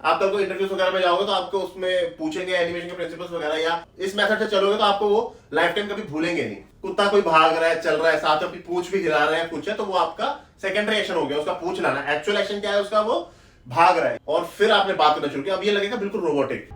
आप कल को इंटरव्यूज वगैरह में जाओगे तो आपको उसमें पूछेंगे एनिमेशन के प्रिंसिपल्स वगैरह, या इस मेथड से चलोगे तो आपको वो लाइफ टाइम कभी भूलेंगे नहीं। कुत्ता कोई भाग रहा है, चल रहा है, साथ में अपनी पूंछ भी हिला रहा है कुछ है, तो वो आपका सेकेंडरी एक्शन हो गया, उसका पूंछ लाना। एक्चुअल एक्शन क्या है उसका, वो भाग रहा है, और फिर आपने बात करना शुरू किया, अब ये लगेगा बिल्कुल robotic.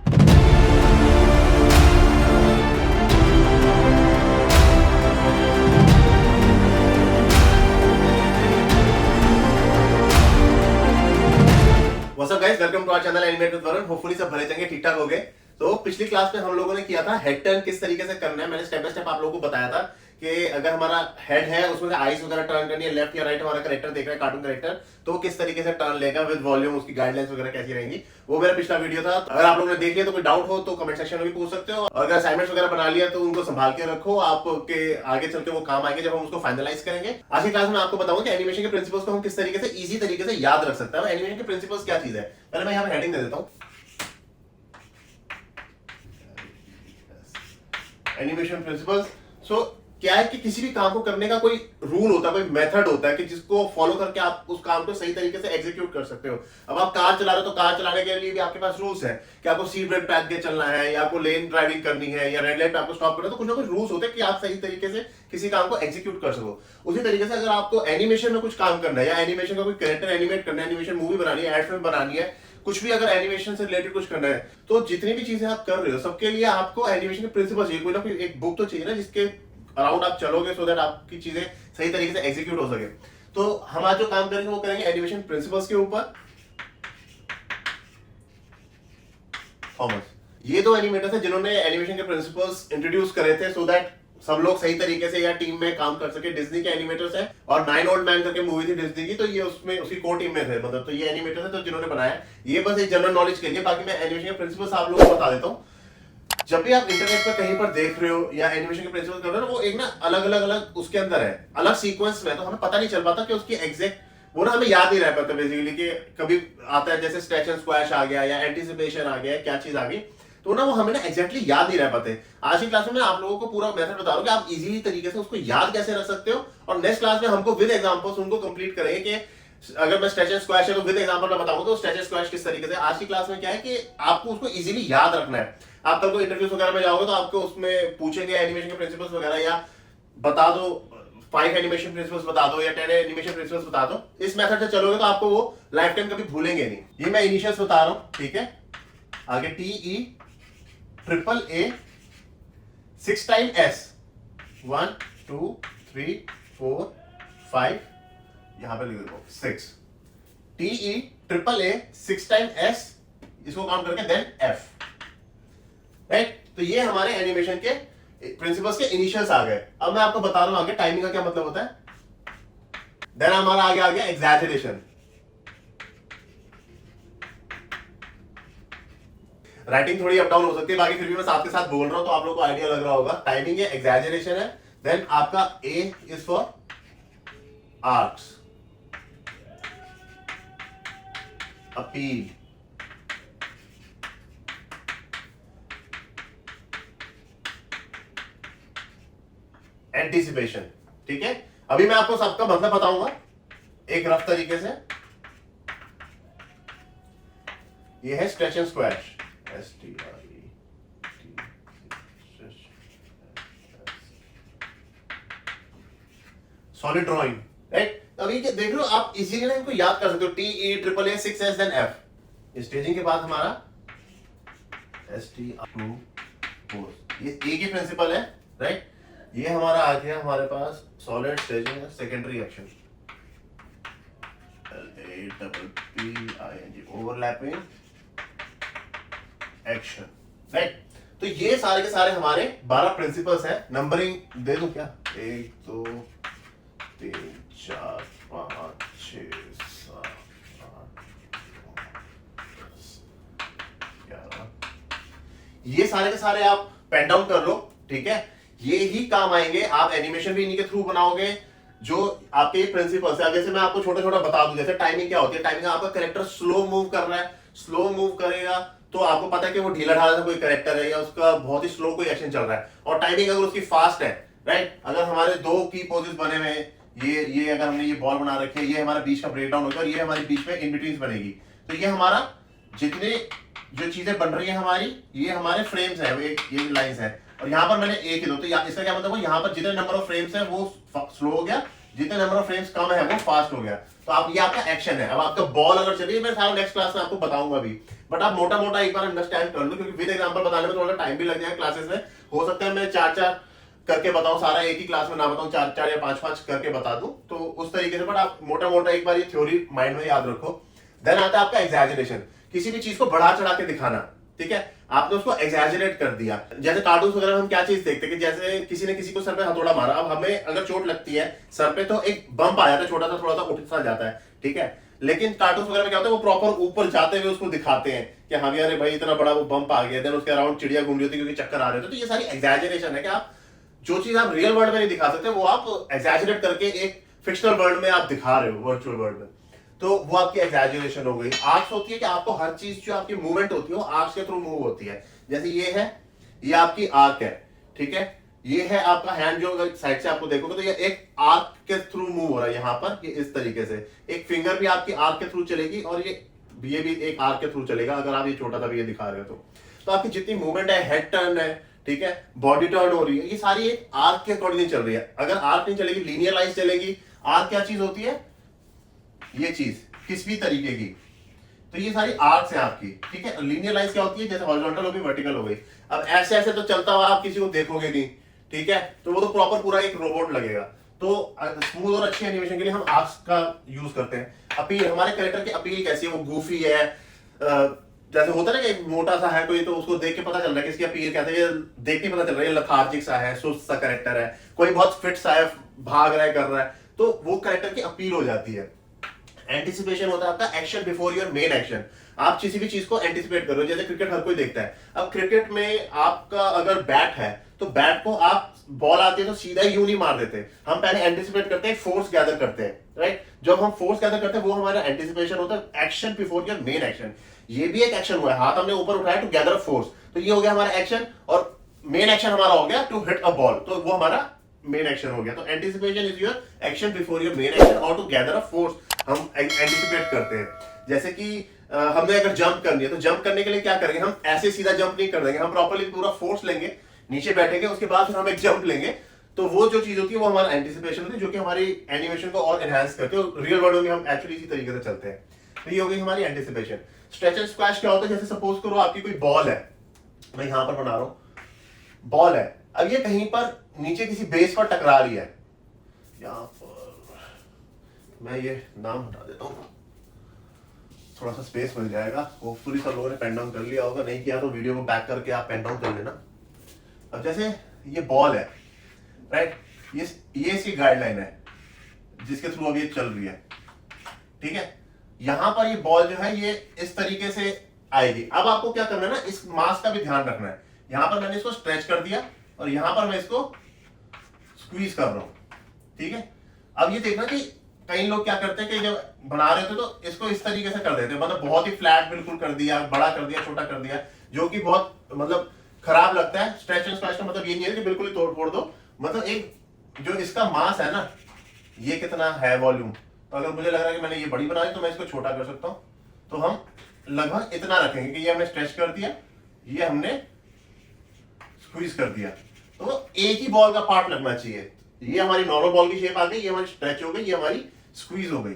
What's up guys, welcome to our channel animate with Varun. Hopefully सब भले चंगे ठीक ठाक हो गए। तो पिछली क्लास में हम लोगों ने किया था हेड टर्न किस तरीके से करना है। मैंने स्टेप बाय स्टेप आप लोगों को बताया था कि अगर हमारा हेड है उसमें से आईज वगैरह टर्न करनी है, लेफ्ट या राइट हमारा कैरेक्टर देख रहा है, कार्टून कैरेक्टर, तो किस तरीके से टर्न लेगा विद वॉल्यूम, उसकी गाइडलाइंस वगैरह कैसी रहेंगी, वो मेरा पिछला वीडियो था। अगर आप लोगों ने देख लिया तो कोई डाउट हो तो कमेंट सेक्शन में भी पूछ सकते हो। अगर असाइनमेंट्स वगैरह बना लिया तो उनको संभाल के रखो, आपके आगे चल के वो काम आएंगे जब हम उसको फाइनलाइज करेंगे। आज की क्लास में आपको बताऊंगा कि एनिमेशन के प्रिंसिपल्स को हम किस तरीके से इजी तरीके से याद रख सकते हैं। एनिमेशन के प्रिंसिपल्स क्या चीज है, पहले मैं यहाँ पे हेडिंग दे देता हूँ, एनिमेशन प्रिंसिपल्स। सो क्या है कि किसी भी काम को करने का कोई रूल होता है, कोई मेथड होता है कि जिसको फॉलो करके आप उस काम को सही तरीके से एग्जीक्यूट कर सकते हो। अब आप कार चला रहे हो तो कार चलाने के लिए भी आपके पास रूल्स है कि आपको सीट बेल्ट पहन के चलना है, या आपको लेन ड्राइविंग करनी है, या रेड लाइट पे आपको स्टॉप करना है, तो कुछ ना कुछ रूल्स होते हैं कि आप सही तरीके से किसी काम को एग्जीक्यूट कर सको। उसी तरीके से अगर आपको एनिमेशन में कुछ काम करना है, या एनिमेशन का कोई कैरेक्टर एनिमेट करना है, एनिमेशन मूवी बनानी है, एड फिल्म बनानी है, कुछ भी अगर एनिमेशन से रिलेटेड कुछ करना है, तो जितनी भी चीजें आप कर रहे हो सबके लिए आपको एनिमेशन के प्रिंसिपल चाहिए। कोई ना कोई एक बुक तो चाहिए ना जिसके अराउंड आप चलोगे, सो दैट आपकी चीजें सही तरीके से एग्जीक्यूट हो सके। तो हम आज जो काम करेंगे वो करेंगे एनिमेशन प्रिंसिपल्स के ऊपर। थॉमस, ये दो एनिमेटर्स हैं जिन्होंने एनिमेशन के प्रिंसिपल्स इंट्रोड्यूस करे थे, सो दैट सब लोग सही तरीके से या टीम में काम कर सके। डिज्नी के एनिमेटर्स हैं, और 9 ओल्ड मैन करके मूवी थी डिज्नी की, तो ये उसमें उसकी को टीम में थे, मतलब तो ये एनिमेटर्स हैं तो जिन्होंने बनाया। ये बस एक जनरल नॉलेज के लिए, बाकी मैं एनिमेशन के प्रिंसिपल्स आप लोगों को बता देता हूँ। जब भी आप इंटरनेट पर कहीं पर देख रहे हो या एनिमेशन के प्रिंसिपल कर रहे हो, वो एक ना अलग अलग अलग उसके अंदर है, अलग सीक्वेंस में, तो हमें पता नहीं चल पाता कि उसकी एग्जैक्ट वो ना हमें याद नहीं रह पाता बेसिकली, कि कभी आता है जैसे स्ट्रेच एंड स्क्वैश आ गया, या एंटीसिपेशन आ गया, क्या चीज आ गई, तो ना वो हमें ना एग्जैक्टली याद नहीं रह पाते। आज की क्लास में मैं आप लोगों को पूरा मेथड बता रहा हूं कि आप इजीली तरीके से उसको याद कैसे रख सकते हो, और नेक्स्ट क्लास में हमको विद एग्जांपल्स उनको कंप्लीट करेंगे कि अगर मैं स्ट्रेच एंड स्क्वैश है तो विद एग्जांपल मैं बताऊंगा तो स्ट्रेच एंड स्क्वैश किस तरीके से। आज की क्लास में क्या है कि आपको उसको इजीली याद रखना है। आप कल को इंटरव्यूज वगैरह में जाओगे तो आपको उसमें पूछेंगे एनिमेशन के प्रिंसिपल्स वगैरह, या बता दो 5 एनिमेशन प्रिंसिपल्स बता दो, या 10 एनिमेशन प्रिंसिपल्स बता दो। इस मेथड से चलोगे तो आपको वो लाइफ टाइम कभी भूलेंगे नहीं। ये मैं इनिशियल्स बता रहा हूं, ठीक है। आगे TEAAA 6 टाइम S, 1 2 3 4 5, यहां पे लिख दो 6। TEAAA 6 टाइम S, इसको काउंट करके देन F, राइट। तो ये हमारे एनिमेशन के प्रिंसिपल्स के इनिशियल्स आ गए। अब मैं आपको बता रहा हूं आगे टाइमिंग का क्या मतलब होता है। देन हमारा आगे आ गया एग्जैजरेशन। राइटिंग थोड़ी अप डाउन हो सकती है, बाकी फिर भी मैं साथ के साथ बोल रहा हूं तो आप लोगों को आइडिया लग रहा होगा। टाइमिंग है, एग्जैजरेशन है, देन आपका A is for arcs, appeal, anticipation, ठीक है। अभी मैं आपको सबका मतलब बताऊंगा एक रफ तरीके से। ये है stretch and squash, STRE, solid drawing, right. अभी देख लो आप इजीली इनको याद कर सकते हो। TEAAA 6S then F। Staging के बाद हमारा STR2 ये A की प्रिंसिपल है, राइट। ये हमारा आ गया हमारे पास solid staging secondary action, LAPPING overlapping action, right. तो ये सारे के सारे हमारे 12 प्रिंसिपल्स हैं। नंबरिंग दे दूं क्या, 1 2 3 4 5 6 7 8 9 10 11, ये सारे के सारे आप पेन डाउन कर लो, ठीक है। ये ही काम आएंगे, आप एनिमेशन भी इन्हीं के थ्रू बनाओगे जो आपके प्रिंसिपल्स है। जैसे मैं आपको छोटा छोटा बता दूं, जैसे टाइमिंग क्या होती है। टाइमिंग आपका कैरेक्टर स्लो मूव कर रहा है, स्लो मूव करेगा तो आपको पता है कि वो ढीला ढाला सा कोई कैरेक्टर है, या उसका बहुत ही स्लो कोई एक्शन चल रहा है। और टाइमिंग अगर उसकी फास्ट है, राइट, अगर हमारे 2 की पोजेस बने हुए हैं, ये अगर हमने ये बॉल बना रखी है, ये हमारा बीच का ब्रेक डाउन होगा, और ये हमारे बीच में इन बिटवीन बनेगी, तो ये हमारा जितने जो चीजें बन रही है हमारी, ये हमारे फ्रेम्स है, ये लाइंस है, और यहाँ पर मैंने एक ही दो, तो इसका क्या मतलब है, यहाँ पर जितने नंबर ऑफ फ्रेम्स है वो स्लो हो गया, जितने नंबर ऑफ फ्रेम्स कम है वो फास्ट हो गया। तो आप ये आपका एक्शन है। अब आपका बॉल अगर चलिए, मैं सारा नेक्स्ट क्लास में आपको बताऊंगा भी, बट आप मोटा मोटा एक बार अंडरस्टैंड कर लो, क्योंकि विद एग्जांपल बताने में थोड़ा टाइम भी लग जाएगा क्लासेस में। हो सकता है मैं 4-4 करके बताऊं, सारा एक ही क्लास में ना बताऊं, 4-4 या 5-5 करके बता दूं, तो उस तरीके से। बट आप मोटा मोटा एक बार ये थ्योरी माइंड में याद रखो। देन आता है आपका एग्जैजरेशन, किसी भी चीज को बढ़ा चढ़ा के दिखाना, ठीक है, आपने उसको एग्जैजरेट कर दिया। जैसे कार्टून वगैरह में हम क्या चीज देखते हैं कि जैसे किसी ने किसी को सर पे हथौड़ा मारा, अब हमें अगर चोट लगती है सर पे तो एक बम्प आ जाता है, छोटा सा थोड़ा सा उठ सा जाता है, ठीक है, लेकिन कार्टून वगैरह में क्या होता है, वो प्रॉपर ऊपर जाते हुए उसको दिखाते हैं कि हाँ अरे भाई इतना बड़ा वो बम्प आ गया, देन उसके अराउंड चिड़िया घूम रही होती है क्योंकि चक्कर आ रहे थे। तो ये सारी एग्जैजरेशन है कि आप जो चीज आप रियल वर्ल्ड में नहीं दिखा सकते वो आप एग्जैजरेट करके एक फिक्शनल वर्ल्ड में आप दिखा रहे हो, वर्चुअल वर्ल्ड में, तो वो आपकी एग्जैजरेशन हो गई। आर्क्स होती है कि आपको हर चीज जो आपकी मूवमेंट होती है वो आर्क्स के थ्रू मूव होती है। जैसे ये है, ये आपकी आर्क है, ठीक है, ये है आपका हैंड, जो अगर साइड से आपको देखोगे तो ये एक आर्क के थ्रू मूव हो रहा है यहाँ पर, ये इस तरीके से। एक फिंगर भी आपकी आर्क के थ्रू चलेगी और ये भी एक आर्क के थ्रू चलेगा, अगर आप ये छोटा सा भी ये दिखा रहे हो तो आपकी जितनी मूवमेंट है, हेड टर्न है, ठीक है, बॉडी टर्न हो रही है, ये सारी एक आर्क के अकॉर्डिंग चल रही है। अगर आर्क नहीं चलेगी, लीनियर लाइन चलेगी। आर्क क्या चीज होती है, ये चीज किस भी तरीके की, तो ये सारी आर्क्स है आपकी, ठीक है। लीनियर लाइंस क्या होती है, जैसे हॉरिजॉन्टल हो गई, वर्टिकल हो गई। अब ऐसे ऐसे तो चलता हुआ आप किसी को देखोगे नहीं, ठीक है, तो वो तो प्रॉपर पूरा एक रोबोट लगेगा। तो स्मूथ और अच्छी एनिमेशन के लिए हम आर्क्स का यूज करते हैं। अपील, हमारे कैरेक्टर की अपील कैसी है, वो गूफी है, जैसे होता है ना कि मोटा सा है कोई, तो उसको देख के पता चल रहा है कि इसकी अपील क्या है, ये देख के पता चल रहा है लथार्जिक सा है, सुस्त सा कैरेक्टर है। कोई बहुत फिट सा है, भाग रहा है, कर रहा है, तो वो कैरेक्टर की अपील हो जाती है। एंटिसिपेशन होता है आपका action before your main action. आप किसी भी चीज को एंटिसिपेट कर रहे हो, जैसे क्रिकेट हर कोई देखता है। अब क्रिकेट में आपका अगर बैट है तो बैट को आप, बॉल आती है तो सीधा यूं नहीं मार देते, हम पहले एंटिसिपेट करते हैं, फोर्स गैदर करते हैं, राइट। जब हम फोर्स गैदर करते हैं वो हमारा एंटिसिपेशन होता है, action before your main action. ये भी एक एक्शन हुआ है, हाथ हमने ऊपर उठाया टू गैदर अ फोर्स, तो ये हो गया हमारा एक्शन, और मेन एक्शन हमारा हो गया टू हिट अ बॉल, तो वो हमारा मेन एक्शन हो गया। तो anticipation is your action before your main action और टू गैदर अ फोर्स हम एंटिसिपेट करते हैं। जैसे कि हमने अगर जंप करनी है तो जंप करने के लिए क्या करेंगे, हम ऐसे सीधा जंप नहीं कर देंगे, हम प्रॉपर्ली पूरा फोर्स लेंगे, नीचे बैठेंगे, उसके बाद फिर हम एक जंप लेंगे। तो वो जो चीज होती है वो हमारा एंटिसिपेशन होती है, जो कि हमारी एनिमेशन को और एनहांस करती है। रियल वर्ल्ड में हम एक्चुअली इसी तरीके से चलते हैं। तो ये हो गई हमारी एंटिसिपेशन। स्ट्रेच एंड स्क्वैश क्या होता है, जैसे सपोज करो आपकी कोई बॉल है, मैं यहां पर बना रहा हूं, बॉल है, अब ये कहीं पर नीचे किसी बेस पर टकरा रही है, यहां पर मैं ये नाम हटा देता हूं, थोड़ा सा स्पेस मिल जाएगा। होपफुली सब लोगों ने पेन डाउन कर लिया होगा, नहीं किया तो वीडियो को बैक करके आप पेन डाउन कर लेना। अब जैसे ये बॉल है, राइट, ये इसकी गाइडलाइन है जिसके थ्रू अब ये चल रही है, ठीक है। यहां पर ये बॉल जो है ये इस तरीके से आएगी। अब आपको क्या करना है ना, इस मास का भी ध्यान रखना है। यहां पर मैंने इसको स्ट्रेच कर दिया और यहां पर मैं इसको स्क्वीज कर रहा हूं, ठीक है। अब ये देखना कि कई लोग क्या करते हैं कि जब बना रहे थे तो इसको इस तरीके से कर देते हैं, मतलब बहुत ही फ्लैट बिल्कुल कर दिया, बड़ा कर दिया, छोटा कर दिया, जो कि बहुत मतलब खराब लगता है। स्ट्रेच एंड स्क्वैश का मतलब ये नहीं है कि बिल्कुल ही तोड़ फोड़ दो, मतलब एक जो इसका मास है ना, ये कितना है वॉल्यूम, तो अगर मुझे लग रहा है कि मैंने ये बड़ी बनाई तो मैं इसको छोटा कर सकता हूं। तो हम लगभग इतना रखेंगे कि ये हमने स्ट्रेच कर दिया, ये हमने स्क्वीज कर दिया, तो एक ही बॉल का पार्ट लगना चाहिए। ये हमारी नॉर्मल बॉल की शेप आ गई, ये हमारी स्ट्रेच हो गई, ये हमारी स्क्वीज हो गई।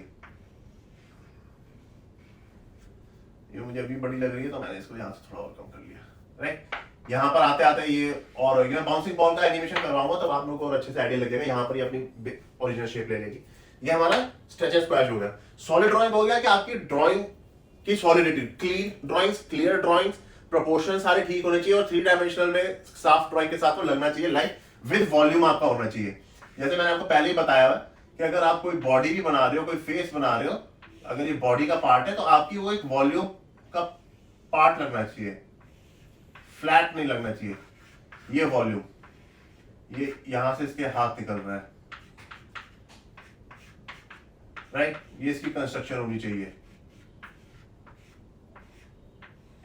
ये मुझे अभी बड़ी लग रही है तो मैंने इसको यहां से थोड़ा और कम कर लिया, राइट। यहां पर आते आते ये और हो गया। बाउंसिंग बॉल का एनिमेशन करवाऊंगा तब आप लोगों को और अच्छे से आइडिया लग जाएगा। यहां पर ये अपनी ओरिजिनल शेप ले लेगी। ये हमारा स्ट्रेच एंड स्क्वैश हो गया। सॉलिड ड्राइंग हो गया कि आपकी ड्राइंग की solidity, clean drawings, clear drawings, proportion सारे ठीक होने चाहिए और 3 डायमेंशनल में साफ ड्राइंग के साथ वो लगना चाहिए, लाइक विद वॉल्यूम आपका होना चाहिए। जैसे मैंने आपको पहले ही बताया हुआ कि अगर आप कोई बॉडी भी बना रहे हो, कोई फेस बना रहे हो, अगर ये बॉडी का पार्ट है तो आपकी वो एक वॉल्यूम का पार्ट लगना चाहिए, फ्लैट नहीं लगना चाहिए। ये वॉल्यूम, ये यहां से इसके हाथ निकल रहा है, राइट, ये इसकी कंस्ट्रक्शन होनी चाहिए,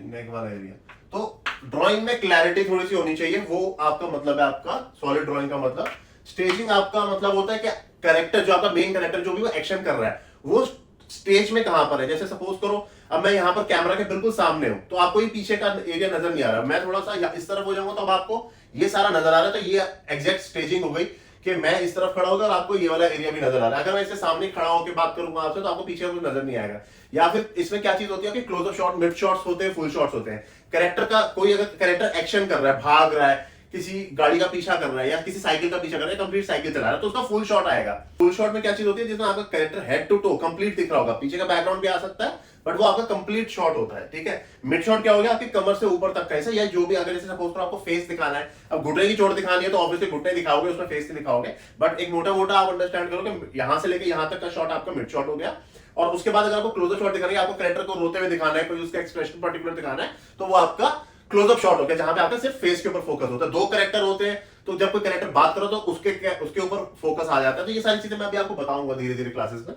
नेक वाला एरिया। तो ड्राइंग में क्लैरिटी थोड़ी सी होनी चाहिए, वो आपका मतलब है आपका सॉलिड ड्राइंग का मतलब। स्टेजिंग आपका मतलब होता है कि कैरेक्टर जो आपका मेन कैरेक्टर जो भी वो एक्शन कर रहा है वो स्टेज में कहां पर है। जैसे सपोज करो अब मैं यहाँ पर कैमरा के बिल्कुल सामने हूँ, तो आपको ये पीछे का एरिया नजर नहीं आ रहा। मैं थोड़ा सा इस तरफ हो जाऊंगा तो अब आपको ये सारा नजर आ रहा है। तो ये एग्जैक्ट स्टेजिंग हो गई कि मैं इस तरफ खड़ा होगा और आपको ये वाला एरिया भी नजर आ रहा है। अगर मैं इससे सामने खड़ा होकर बात करूंगा आपसे तो आपको पीछे कुछ नजर नहीं आएगा। या फिर इसमें क्या चीज होती है कि क्लोजअप शॉट, मिड शॉट्स होते हैं, फुल शॉट्स होते हैं। कैरेक्टर का कोई अगर कैरेक्टर एक्शन कर रहा है, भाग रहा है, किसी गाड़ी का पीछा कर रहा है या किसी साइकिल का पीछा कर रहा है, कंप्लीट साइकिल चला रहा है, तो उसका फुल शॉट आएगा। फुल शॉट में क्या चीज होती है, जिसमें आपका character head to toe complete दिख रहा होगा, पीछे का बैकग्राउंड भी आ सकता है, बट वो आपका कंप्लीट शॉट होता है। ठीक है। मिड शॉट क्या हो गया, आपकी कमर से ऊपर तक कैसे, या जो भी, अगर जैसे सपोज करो आपको फेस दिखाना है, अब घुटने की चोट दिखानी है तो ऑब्वियसली घुटने दिखाओगे, उसमें फेस नहीं दिखाओगे, बट एक मोटा मोटा आप अंडरस्टैंड करोगे यहां से लेके यहां तक का शॉट आपका मिड शॉट हो गया। और उसके बाद अगर आपको क्लोजअप शॉट दिखाना है, आपको कैरेक्टर को रोते हुए दिखाना है, कोई उसका एक्सप्रेशन पर्टिकुलर दिखाना है, तो वो आपका क्लोजअप शॉट हो गया, जहां पे आपका सिर्फ फेस के ऊपर फोकस होता है। दो कैरेक्टर होते हैं तो जब कोई कैरेक्टर बात करो तो उसके ऊपर फोकस आ जाता है। तो ये सारी चीजें मैं अभी आपको बताऊंगा धीरे धीरे क्लासेस में।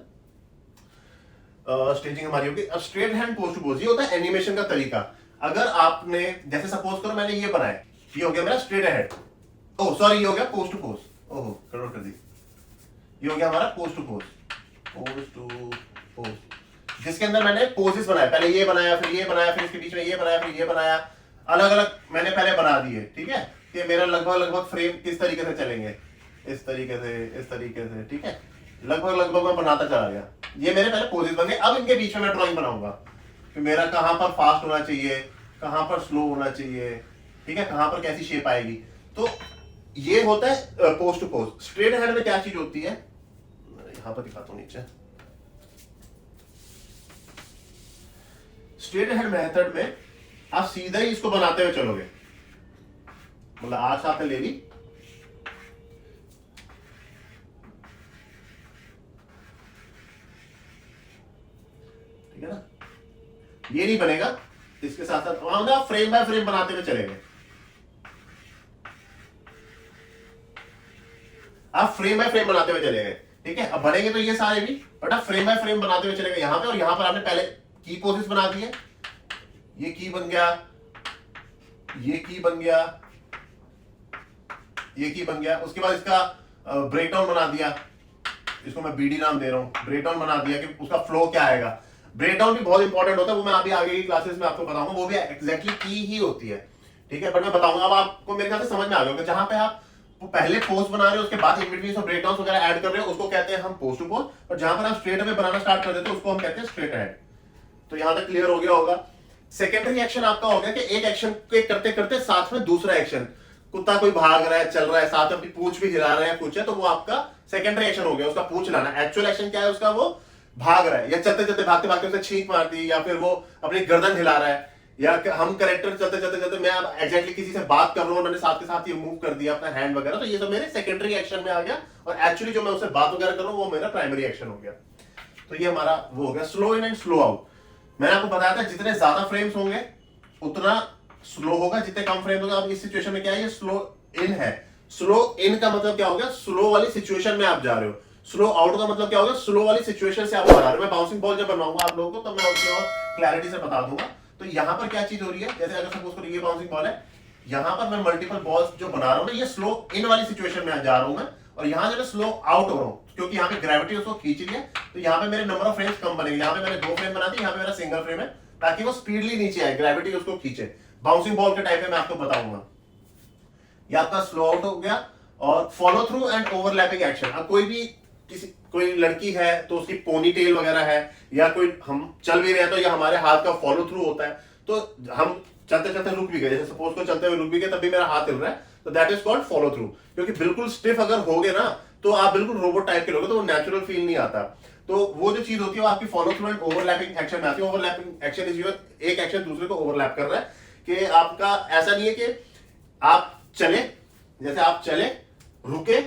स्टेजिंग हमारी होगी। अब straight hand pose to pose, ये होता है एनिमेशन का तरीका। अगर आपने, जैसे सपोज करो मैंने ये बनाया, ये हो गया मेरा स्ट्रेट हेड, ओह सॉरी ये हो गया पोज टू पोज, ओह गड़बड़ कर दी, ये हो गया हमारा pose to pose, pose to pose, जिसके अंदर मैंने पोजेस बनाए, पहले ये बनाया, फिर ये बनाया, फिर इसके बीच में ये बनाया, फिर ये बनाया, अलग अलग मैंने पहले बना दिए। ठीक है, कि मेरा लगभग फ्रेम किस तरीके से चलेंगे, इस तरीके से, इस तरीके से। ठीक है, लगभग मैं बनाता चला गया। ये मेरे पहले पोजेस बन गए। अब इनके बीच में मैं ड्राइंग बनाऊंगा कि मेरा कहां पर फास्ट होना चाहिए, कहां पर स्लो होना चाहिए, ठीक है, कहां पर कैसी शेप आएगी। तो ये होता है pose to pose. Straight hand में क्या चीज होती है, यहां पर दिखाता हूं नीचे। स्ट्रेट हैंड मेथड में आप सीधा ही इसको बनाते हुए चलोगे, मतलब आज आपने ले ली, ठीक है ना, ये नहीं बनेगा, इसके साथ साथ आप फ्रेम बाय फ्रेम बनाते हुए चलेंगे। आप फ्रेम बाय फ्रेम बनाते हुए चलेंगे। ठीक है, अब बनेंगे तो ये सारे भी, बट आप फ्रेम बाय फ्रेम बनाते हुए चलेंगे यहां पे। और यहां पर आपने पहले की पोजेस बना दी है, ये की बन गया, ये की बन गया, ये की बन गया। उसके बाद इसका ब्रेकडाउन बना दिया, इसको मैं बीडी नाम दे रहा हूं, ब्रेकडाउन बना दिया कि उसका फ्लो क्या आएगा। ब्रेकडाउन भी बहुत इंपॉर्टेंट होता है, वो मैं अभी आगे की क्लासेस में आपको बताऊंगा, वो भी एग्जैक्टली की ही होती है। ठीक है, बट मैं बताऊंगा। अब आपको मेरे ख्याल से समझ में आ गया, जहां पे आप पहले पोस्ट बना रहे हो, उसके बाद इन बिटवीन ब्रेकडाउन वगैरह ऐड कर रहे हो, उसको कहते हैं हम पोस्ट टू पोस्ट। और जहां पर आप स्ट्रेट अवे बनाना स्टार्ट कर देते हो, उसको हम कहते हैं स्ट्रेट हेड। तो यहां तक क्लियर हो गया होगा। सेकेंडरी एक्शन आपका हो गया कि एक एक्शन के करते करते साथ में दूसरा एक्शन, कुत्ता कोई भाग रहा है, चल रहा है, साथ में अपनी पूंछ भी हिला रहा है कुछ है, तो वो आपका सेकेंडरी एक्शन हो गया, उसका पूंछ हिलाना। एक्चुअल एक्शन क्या है उसका, वो भाग रहा है या चलते चलते भागते भागते उसे छींक मार दी, या फिर वो अपनी गर्दन हिला रहा है, या हम कैरेक्टर चलते चलते चलते मैं अब एग्जैक्टली किसी से बात कर रहा हूँ, मैंने साथ के साथ ये मूव कर दिया अपना हैंड वगैरह, तो ये सब मेरे सेकेंडरी एक्शन में आ गया। और एक्चुअली जो मैं उससे बात वगैरह कर रहा हूँ वो मेरा प्राइमरी एक्शन हो गया। तो ये हमारा वो हो गया slow in and slow out. मैंने आपको बताया था जितने ज्यादा फ्रेम्स होंगे उतना स्लो होगा, जितने कम फ्रेम होगा। अब इस सिचुएशन में क्या है, ये स्लो इन है। स्लो इन का मतलब क्या हो गया, स्लो वाली सिचुएशन में आप जा रहे हो। स्लो आउट का मतलब क्या होगा, स्लो वाली सिचुएशन से आप बाहर आ रहे हो। मैं बाउंसिंग बॉल जब बनवाऊंगा आप लोगों को तब मैं उसमें और क्लैरिटी से बता दूंगा। तो यहां पर क्या चीज हो रही है, जैसे अगर सपोज करो ये बाउंसिंग बॉल है, यहां पर मैं मल्टीपल बॉल्स जो बना रहा हूं ना, ये स्लो इन वाली सिचुएशन में जा रहा हूं मैं, और यहां जो मैं स्लो आउट हो रहा हूं, क्योंकि यहाँ पे ग्रेविटी उसको खींच रही है, तो यहाँ पे मेरे नंबर ऑफ फ्रेम्स कम बनेंगे। यहाँ पे मैंने 2 फ्रेम बना दी, यहाँ पे मेरा सिंगल फ्रेम है, ताकि वो स्पीडली नीचे आए, ग्रेविटी उसको खींचे। बाउंसिंग बॉल के टाइप में मैं आपको बताऊंगा। ये आपका स्लो आउट हो गया। और follow through and overlapping action. अब कोई लड़की है तो उसकी पोनी टेल वगैरह है, या कोई हम चल भी रहे हैं तो ये हमारे हाथ का फॉलो थ्रू होता है, तो हम चलते चलते रुक भी गए, जैसे सपोज को चलते हुए रुक भी गए, तभी मेरा हाथ हिल रहा है, तो that is called follow through. क्योंकि बिल्कुल स्टिफ अगर होगे ना तो आप बिल्कुल रोबोट टाइप के लोगे, तो वो नेचुरल फील नहीं आता। तो वो जो चीज होती है वो आपकी follow through and overlapping action में आती है। ओवरलैपिंग एक्शन इज योर, एक एक्शन दूसरे को ओवरलैप कर रहा है, कि आपका ऐसा नहीं है कि आप चले, जैसे आप चले, रुके,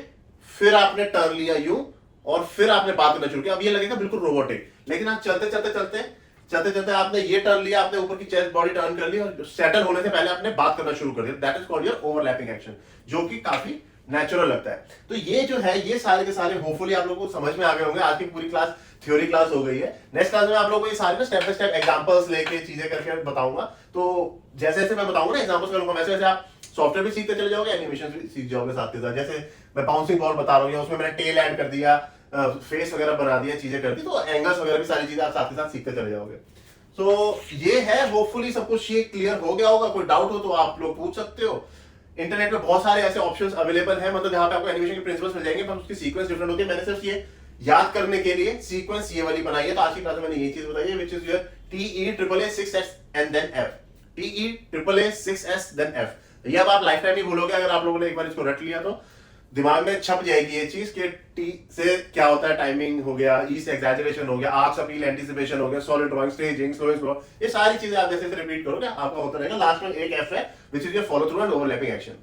फिर आपने टर्न लिया यूं, और फिर आपने बात करना शुरू किया। अब ये लगेगा बिल्कुल रोबोटिक, लेकिन आप चलते चलते चलते चलते चलते आपने ये टर्न लिया, आपने ऊपर की चेस्ट बॉडी टर्न कर ली, और सेटल होने से पहले आपने बात करना शुरू कर दिया। That is called your overlapping action, जो कि काफी नेचुरल लगता है। तो ये जो है, ये सारे के सारे होपफुली आप लोगों को समझ में आ गए होंगे। आज की पूरी क्लास थ्योरी क्लास हो गई है। नेक्स्ट क्लास में आप लोगों को ये सारे ना स्टेप बाय स्टेप एग्जांपल्स लेके चीजें करके बताऊंगा। तो जैसे जैसे मैं बताऊंगा ना, एग्जांपल्स करूंगा, वैसे वैसे आप सॉफ्टवेयर भी सीखते चले जाओगे, एनिमेशन भी सीख जाओगे साथ के साथ। जैसे मैं बाउंसिंग बॉल बता रहा हूँ, उसमें मैंने टेल ऐड कर दिया, फेस वगैरह बना दिया, चीजें कर दी, तो एंगल्स वगैरह भी सारी चीजें आप साथ के साथ सीखते चले जाओगे। सो ये है, होपफुली सब कुछ ये क्लियर हो गया होगा। कोई डाउट हो तो आप लोग पूछ सकते हो। इंटरनेट पे बहुत सारे ऐसे ऑप्शंस अवेलेबल हैं, मतलब जहां पे आपको एनिमेशन के प्रिंसिपल्स मिल जाएंगे, पर उसकी सीक्वेंस डिफरेंट होती है। मैंने सिर्फ ये याद करने के लिए सीक्वेंस ये वाली बनाई है। तो आज की क्लास में मैंने ये चीज बताई है, which is your TEAAA6S and then F, TEAAA6S then F। ये अब आप लाइफ टाइम नहीं भूलोगे अगर आप लोगों ने एक बार इसको रट लिया तो। दिमाग में छप जाएगी ये चीज कि टी से क्या होता है, टाइमिंग हो गया, ई से एग्जैजरेशन हो गया, आर्क्स अपील एंटिसिपेशन हो गया, solid drawing, staging, slowest flow, ये सारी चीजें आप जैसे रिपीट करोगे आपका होता रहेगा। लास्ट में एक एफ है which is your follow through and overlapping action.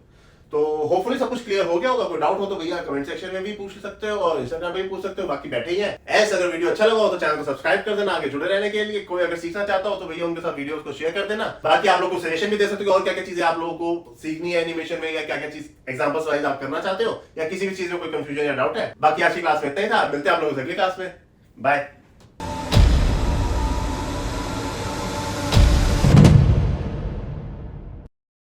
तो होपफुली सब कुछ क्लियर हो गया होगा। कोई डाउट हो तो भैया कमेंट सेक्शन में भी पूछ सकते हो और इंस्टाग्राम पे भी पूछ सकते हो। बाकी बैठे ही हैं। ऐसा अगर वीडियो अच्छा लगा हो तो चैनल को सब्सक्राइब कर देना आगे जुड़े रहने के लिए। कोई अगर सीखना चाहता हो तो भैया उनके साथ वीडियोस को शेयर कर देना। बाकी आप लोगों को सजेशन भी दे सकते हो और क्या क्या चीजें आप लोगों को सीखनी है एनिमेशन में, या क्या क्या चीज एग्जांपल्स वाइज आप करना चाहते हो, या किसी भी चीज में कोई कंफ्यूजन या डाउट है। बाकी आज की क्लास में इतना ही था। मिलते हैं आप लोगों से अगली क्लास में। बाय।